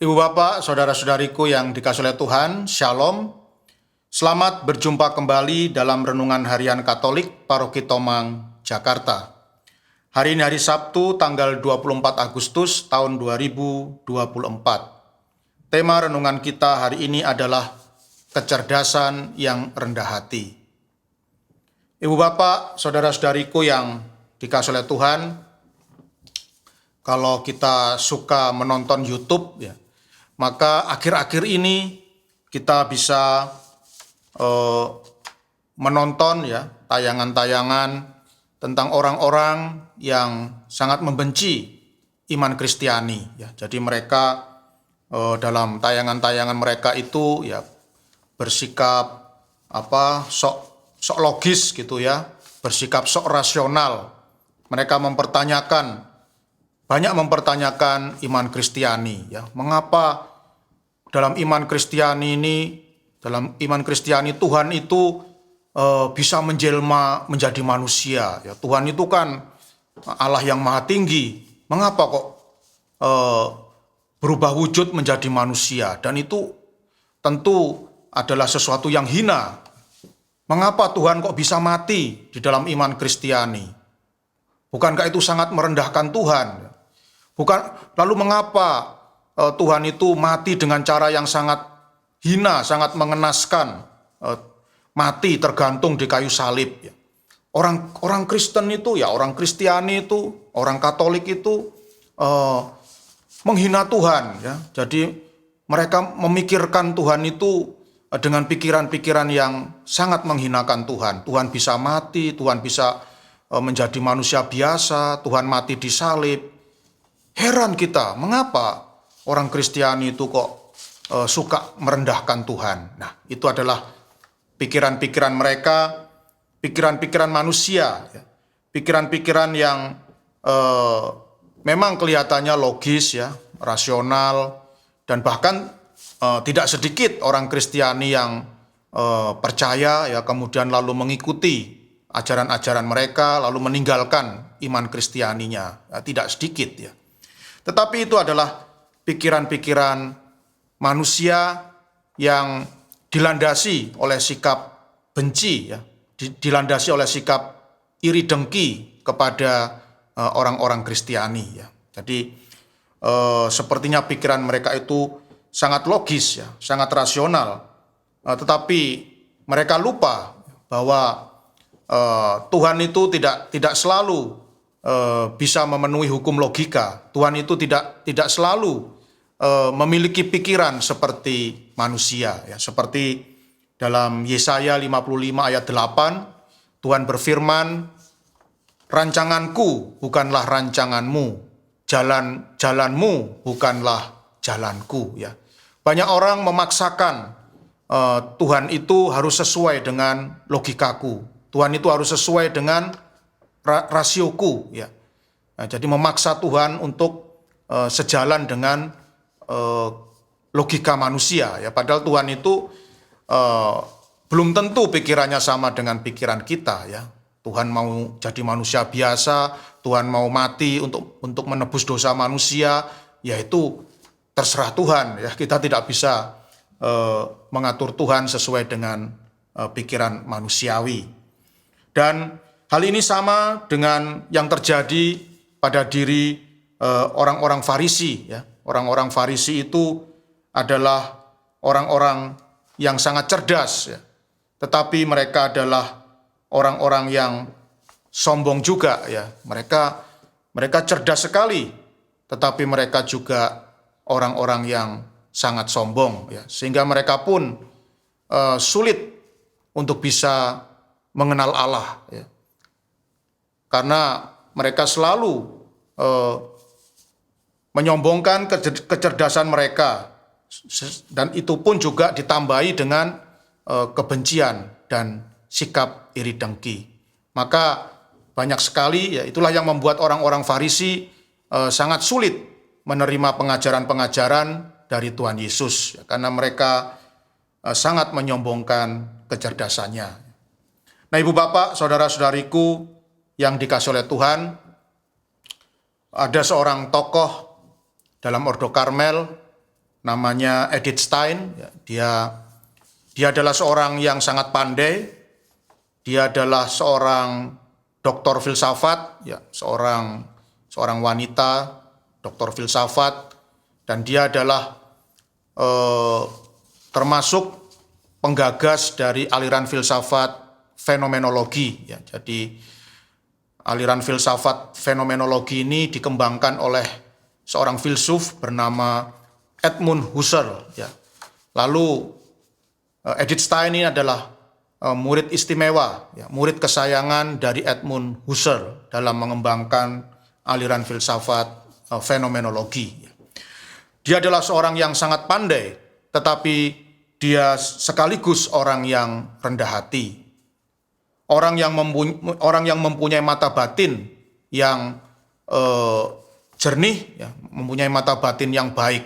Ibu bapak, saudara-saudariku yang dikasihi oleh Tuhan, Shalom. Selamat berjumpa kembali dalam Renungan Harian Katolik Paroki Tomang, Jakarta. Hari ini hari Sabtu, tanggal 24 Agustus tahun 2024. Tema renungan kita hari ini adalah kecerdasan yang rendah hati. Ibu bapak, saudara-saudariku yang dikasihi oleh Tuhan, kalau kita suka menonton YouTube, maka akhir-akhir ini kita bisa menonton tayangan-tayangan tentang orang-orang yang sangat membenci iman Kristiani. Jadi mereka dalam tayangan-tayangan mereka itu bersikap sok logis gitu bersikap sok rasional. Mereka banyak mempertanyakan iman Kristiani. Mengapa dalam iman Kristiani Tuhan itu bisa menjelma menjadi manusia. Tuhan itu kan Allah yang maha tinggi. Mengapa kok berubah wujud menjadi manusia? Dan itu tentu adalah sesuatu yang hina. Mengapa Tuhan kok bisa mati di dalam iman Kristiani? Bukankah itu sangat merendahkan Tuhan? Lalu mengapa Tuhan itu mati dengan cara yang sangat hina, sangat mengenaskan, mati tergantung di kayu salib. Orang Kristen itu, orang Kristiani itu, orang Katolik itu menghina Tuhan. Jadi mereka memikirkan Tuhan itu dengan pikiran-pikiran yang sangat menghinakan Tuhan. Tuhan bisa mati, Tuhan bisa menjadi manusia biasa, Tuhan mati di salib. Heran kita, mengapa orang Kristiani itu kok suka merendahkan Tuhan. Nah, itu adalah pikiran-pikiran mereka, pikiran-pikiran manusia, pikiran-pikiran yang memang kelihatannya logis, rasional, dan bahkan tidak sedikit orang Kristiani yang percaya, kemudian lalu mengikuti ajaran-ajaran mereka, lalu meninggalkan iman Kristianinya, tidak sedikit. Tetapi itu adalah pikiran-pikiran manusia yang dilandasi oleh sikap benci, dilandasi oleh sikap iri dengki kepada orang-orang Kristiani. Jadi sepertinya pikiran mereka itu sangat logis, sangat rasional, tetapi mereka lupa bahwa Tuhan itu tidak selalu bisa memenuhi hukum logika. Tuhan itu tidak selalu memiliki pikiran seperti manusia. Seperti dalam Yesaya 55 ayat 8, Tuhan berfirman, rancanganku bukanlah rancanganmu, jalanmu bukanlah jalanku. Banyak orang memaksakan Tuhan itu harus sesuai dengan logikaku. Tuhan itu harus sesuai dengan rasioku. Nah, jadi memaksa Tuhan untuk sejalan dengan logika manusia. Padahal Tuhan itu belum tentu pikirannya sama dengan pikiran kita. Tuhan mau jadi manusia biasa, Tuhan mau mati untuk menebus dosa manusia, yaitu terserah Tuhan. Kita tidak bisa mengatur Tuhan sesuai dengan pikiran manusiawi. Dan hal ini sama dengan yang terjadi pada diri orang-orang Farisi. Orang-orang Farisi itu adalah orang-orang yang sangat cerdas, tetapi mereka adalah orang-orang yang sombong juga. Mereka cerdas sekali, tetapi mereka juga orang-orang yang sangat sombong. Sehingga mereka pun sulit untuk bisa mengenal Allah. Karena mereka selalu menyombongkan kecerdasan mereka, dan itu pun juga ditambahi dengan kebencian dan sikap iri dengki. Maka banyak sekali, itulah yang membuat orang-orang Farisi sangat sulit menerima pengajaran-pengajaran dari Tuhan Yesus, karena mereka sangat menyombongkan kecerdasannya. Nah, ibu bapak, saudara-saudariku yang dikasihi oleh Tuhan, ada seorang tokoh dalam Ordo Karmel namanya Edith Stein. Ya, dia adalah seorang yang sangat pandai. Dia adalah seorang doktor filsafat, ya, seorang wanita doktor filsafat, dan dia adalah termasuk penggagas dari aliran filsafat fenomenologi. Ya, jadi aliran filsafat fenomenologi ini dikembangkan oleh seorang filsuf bernama Edmund Husserl. Ya. Lalu Edith Stein ini adalah murid istimewa, ya, murid kesayangan dari Edmund Husserl dalam mengembangkan aliran filsafat fenomenologi. Dia adalah seorang yang sangat pandai, tetapi dia sekaligus orang yang rendah hati. Orang yang mempunyai mata batin yang jernih, ya, mempunyai mata batin yang baik.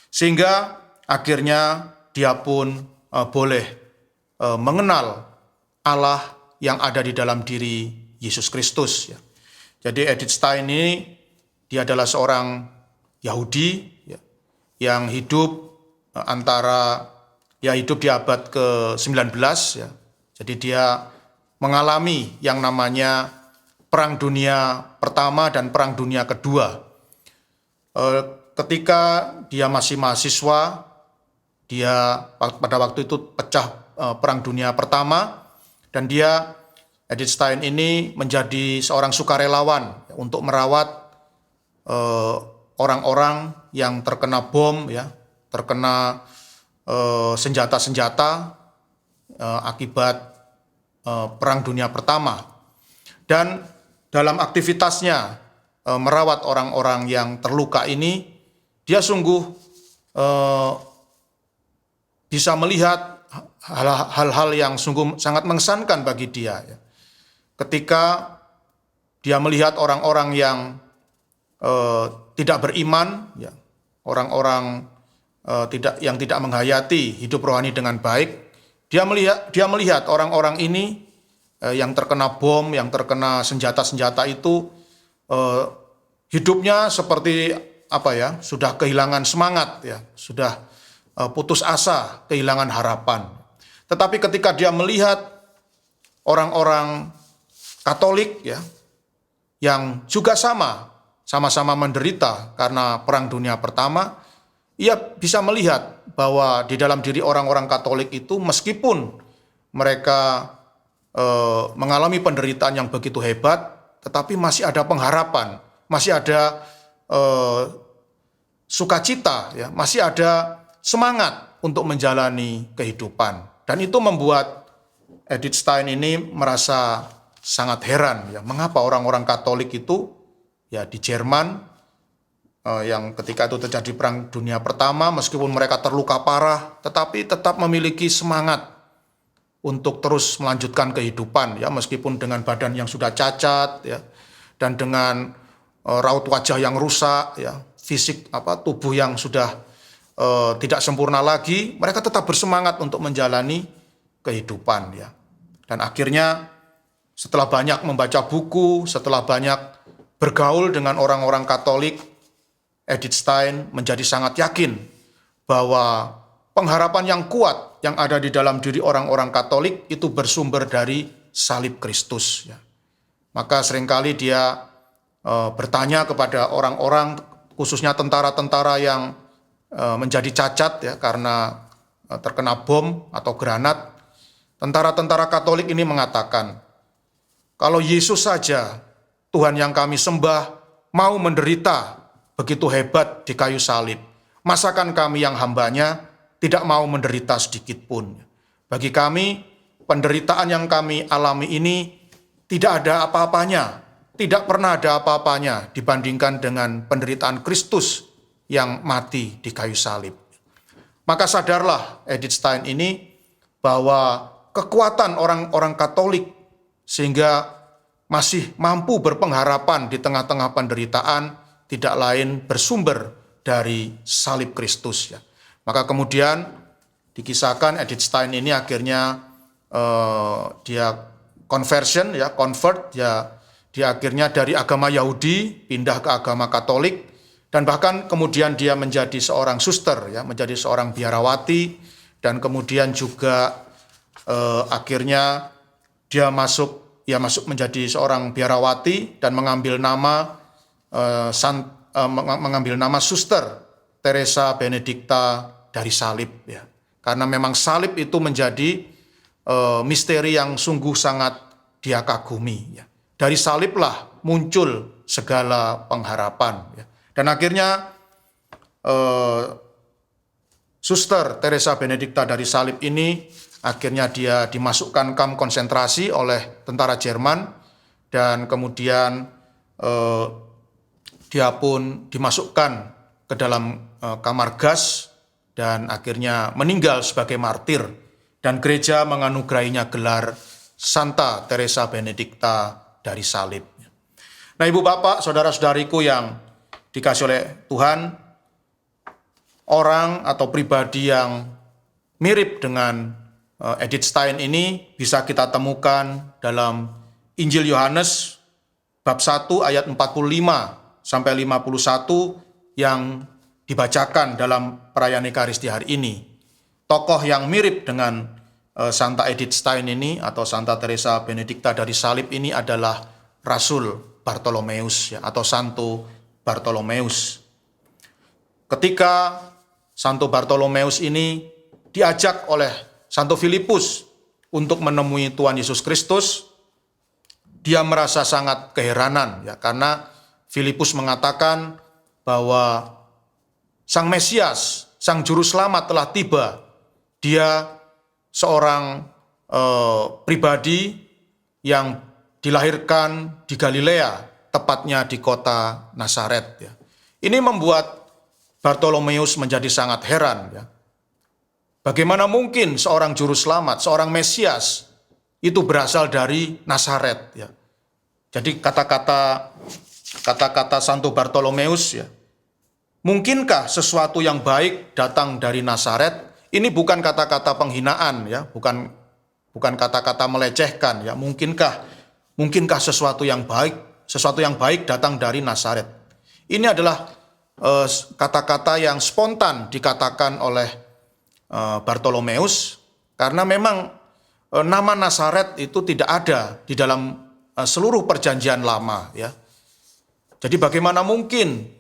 Sehingga akhirnya dia pun boleh mengenal Allah yang ada di dalam diri Yesus Kristus. Ya. Jadi Edith Stein ini dia adalah seorang Yahudi, ya, yang hidup hidup di abad ke-19. Ya. Jadi dia mengalami yang namanya Perang Dunia Pertama dan Perang Dunia Kedua. Ketika dia masih mahasiswa, pada waktu itu pecah Perang Dunia Pertama, dan Edith Stein ini menjadi seorang sukarelawan untuk merawat orang-orang yang terkena bom, ya, terkena senjata-senjata akibat Perang Dunia Pertama. Dan dalam aktivitasnya merawat orang-orang yang terluka ini, dia sungguh bisa melihat hal-hal yang sungguh sangat mengesankan bagi dia. Ketika dia melihat orang-orang yang tidak beriman, ya, orang-orang yang tidak menghayati hidup rohani dengan baik, dia melihat orang-orang ini yang terkena bom, yang terkena senjata-senjata itu hidupnya seperti sudah kehilangan semangat, ya, sudah putus asa, kehilangan harapan. Tetapi ketika dia melihat orang-orang Katolik, ya, yang juga sama-sama menderita karena Perang Dunia Pertama, ia bisa melihat bahwa di dalam diri orang-orang Katolik itu, meskipun mereka mengalami penderitaan yang begitu hebat, tetapi masih ada pengharapan, masih ada sukacita, ya, masih ada semangat untuk menjalani kehidupan. Dan itu membuat Edith Stein ini merasa sangat heran, ya, mengapa orang-orang Katolik itu, ya, di Jerman yang ketika itu terjadi Perang Dunia Pertama, meskipun mereka terluka parah, tetapi tetap memiliki semangat untuk terus melanjutkan kehidupan, ya, meskipun dengan badan yang sudah cacat, ya, dan dengan raut wajah yang rusak, ya, fisik tubuh yang sudah tidak sempurna lagi, mereka tetap bersemangat untuk menjalani kehidupan, ya. Dan akhirnya setelah banyak membaca buku, setelah banyak bergaul dengan orang-orang Katolik, Edith Stein menjadi sangat yakin bahwa pengharapan yang kuat yang ada di dalam diri orang-orang Katolik itu bersumber dari salib Kristus. Ya. Maka seringkali dia bertanya kepada orang-orang, khususnya tentara-tentara yang menjadi cacat, ya, karena terkena bom atau granat. Tentara-tentara Katolik ini mengatakan, kalau Yesus saja, Tuhan yang kami sembah, mau menderita begitu hebat di kayu salib, masakan kami yang hambanya tidak mau menderita sedikit pun. Bagi kami, penderitaan yang kami alami ini tidak ada apa-apanya, tidak pernah ada apa-apanya dibandingkan dengan penderitaan Kristus yang mati di kayu salib. Maka sadarlah Edith Stein ini bahwa kekuatan orang-orang Katolik sehingga masih mampu berpengharapan di tengah-tengah penderitaan tidak lain bersumber dari salib Kristus, ya. Maka kemudian dikisahkan Edith Stein ini akhirnya dia convert, ya, dia akhirnya dari agama Yahudi pindah ke agama Katolik, Dan bahkan kemudian dia menjadi seorang suster, ya, menjadi seorang biarawati, dan kemudian juga akhirnya dia masuk menjadi seorang biarawati dan mengambil nama Suster Teresa Benedikta dari salib, ya. Karena memang salib itu menjadi misteri yang sungguh sangat dia kagumi, ya. Dari saliblah muncul segala pengharapan, ya. Dan akhirnya Suster Teresa Benedikta dari salib ini akhirnya dia dimasukkan kamp konsentrasi oleh tentara Jerman, dan kemudian dia pun dimasukkan ke dalam kamar gas dan akhirnya meninggal sebagai martir, dan gereja menganugerahinya gelar Santa Teresa Benedikta dari salib. Nah, Ibu Bapak, saudara-saudariku yang dikasih oleh Tuhan, orang atau pribadi yang mirip dengan Edith Stein ini bisa kita temukan dalam Injil Yohanes bab 1 ayat 45 sampai 51 yang dibacakan dalam perayaan Ekaristi hari ini. Tokoh yang mirip dengan Santa Edith Stein ini atau Santa Teresa Benedikta dari salib ini adalah Rasul Bartolomeus, ya, atau Santo Bartolomeus. Ketika Santo Bartolomeus ini diajak oleh Santo Filipus untuk menemui Tuhan Yesus Kristus, dia merasa sangat keheranan, ya, karena Filipus mengatakan bahwa Sang Mesias, Sang Juru Selamat telah tiba. Dia seorang pribadi yang dilahirkan di Galilea, tepatnya di kota Nazaret, ya. Ini membuat Bartolomeus menjadi sangat heran, ya. Bagaimana mungkin seorang juru selamat, seorang Mesias itu berasal dari Nazaret, ya. Jadi kata-kata Santo Bartolomeus, ya, mungkinkah sesuatu yang baik datang dari Nazaret? Ini bukan kata-kata penghinaan, ya, bukan kata-kata melecehkan, ya. Mungkinkah sesuatu yang baik datang dari Nazaret? Ini adalah kata-kata yang spontan dikatakan oleh Bartolomeus, karena memang nama Nazaret itu tidak ada di dalam seluruh perjanjian lama, ya. Jadi bagaimana mungkin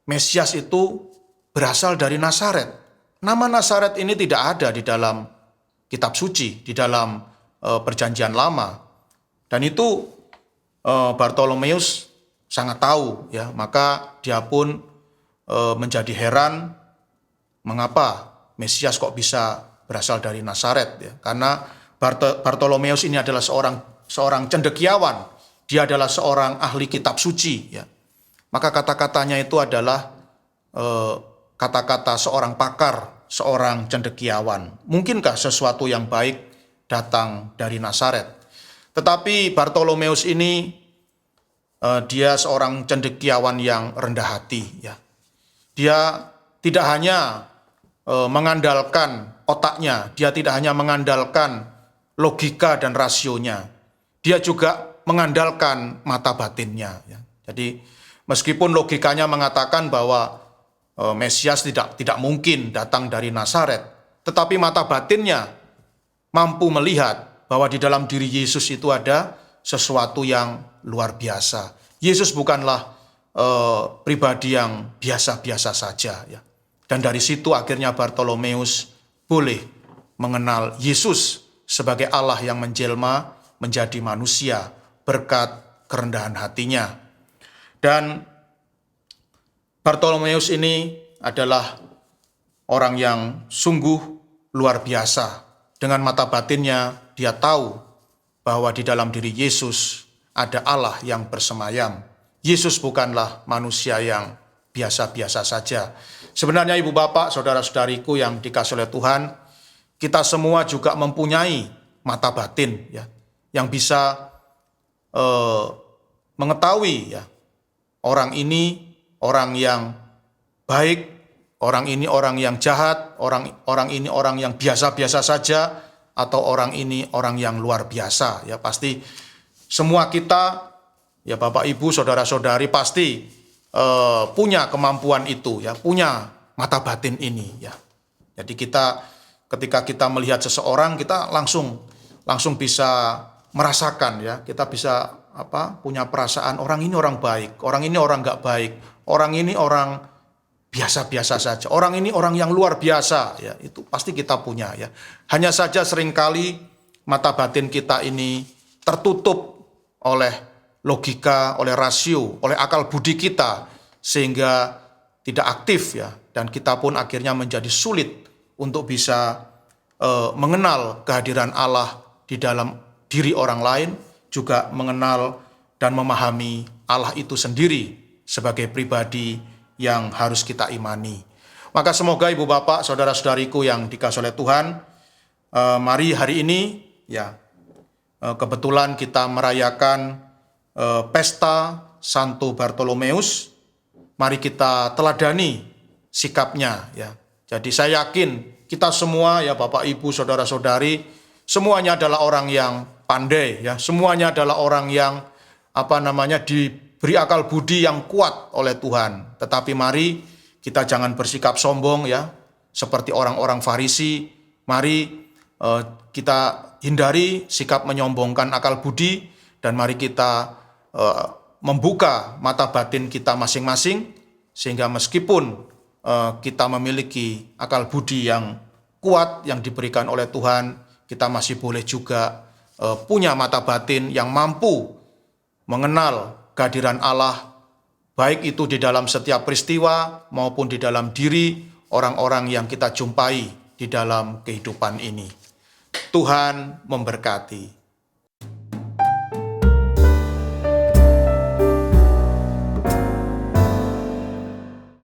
Mesias itu berasal dari Nazaret? Nama Nazaret ini tidak ada di dalam kitab suci, di dalam perjanjian lama. Dan itu Bartolomeus sangat tahu, ya. Maka dia pun menjadi heran mengapa Mesias kok bisa berasal dari Nazaret, ya. Karena Bartolomeus ini adalah seorang cendekiawan. Dia adalah seorang ahli kitab suci, ya. Maka kata-katanya itu adalah kata-kata seorang pakar, seorang cendekiawan. Mungkinkah sesuatu yang baik datang dari Nazaret? Tetapi Bartolomeus ini dia seorang cendekiawan yang rendah hati, ya. Dia tidak hanya mengandalkan otaknya, dia tidak hanya mengandalkan logika dan rasionya, dia juga mengandalkan mata batinnya, ya. Jadi meskipun logikanya mengatakan bahwa Mesias tidak mungkin datang dari Nazaret, tetapi mata batinnya mampu melihat bahwa di dalam diri Yesus itu ada sesuatu yang luar biasa. Yesus bukanlah pribadi yang biasa-biasa saja, ya. Dan dari situ akhirnya Bartolomeus boleh mengenal Yesus sebagai Allah yang menjelma menjadi manusia berkat kerendahan hatinya. Dan Bartolomeus ini adalah orang yang sungguh luar biasa. Dengan mata batinnya dia tahu bahwa di dalam diri Yesus ada Allah yang bersemayam. Yesus bukanlah manusia yang biasa-biasa saja. Sebenarnya Ibu Bapak, saudara-saudariku yang dikasihi oleh Tuhan, kita semua juga mempunyai mata batin, ya, yang bisa mengetahui, ya, orang ini orang yang baik, orang ini orang yang jahat, orang ini orang yang biasa-biasa saja, atau orang ini orang yang luar biasa, ya. Pasti semua kita, ya Bapak Ibu, saudara-saudari, pasti punya kemampuan itu ya, punya mata batin ini ya. Jadi ketika kita melihat seseorang, kita langsung bisa merasakan ya, kita bisa punya perasaan orang ini orang baik, orang ini orang nggak baik, orang ini orang biasa-biasa saja, orang ini orang yang luar biasa ya, itu pasti kita punya ya. Hanya saja seringkali mata batin kita ini tertutup oleh logika, oleh rasio, oleh akal budi kita, sehingga tidak aktif ya, dan kita pun akhirnya menjadi sulit untuk bisa mengenal kehadiran Allah di dalam diri orang lain, juga mengenal dan memahami Allah itu sendiri sebagai pribadi yang harus kita imani. Maka semoga ibu bapak, saudara-saudariku yang dikasihi oleh Tuhan, mari hari ini ya, kebetulan kita merayakan pesta Santo Bartolomeus. Mari kita teladani sikapnya ya. Jadi saya yakin kita semua ya, Bapak Ibu, saudara-saudari, semuanya adalah orang yang pandai ya, semuanya adalah orang yang diberi akal budi yang kuat oleh Tuhan. Tetapi mari kita jangan bersikap sombong ya, seperti orang-orang Farisi. Mari kita hindari sikap menyombongkan akal budi, dan mari kita membuka mata batin kita masing-masing, sehingga meskipun kita memiliki akal budi yang kuat yang diberikan oleh Tuhan, kita masih boleh juga punya mata batin yang mampu mengenal kehadiran Allah, baik itu di dalam setiap peristiwa maupun di dalam diri orang-orang yang kita jumpai di dalam kehidupan ini. Tuhan memberkati.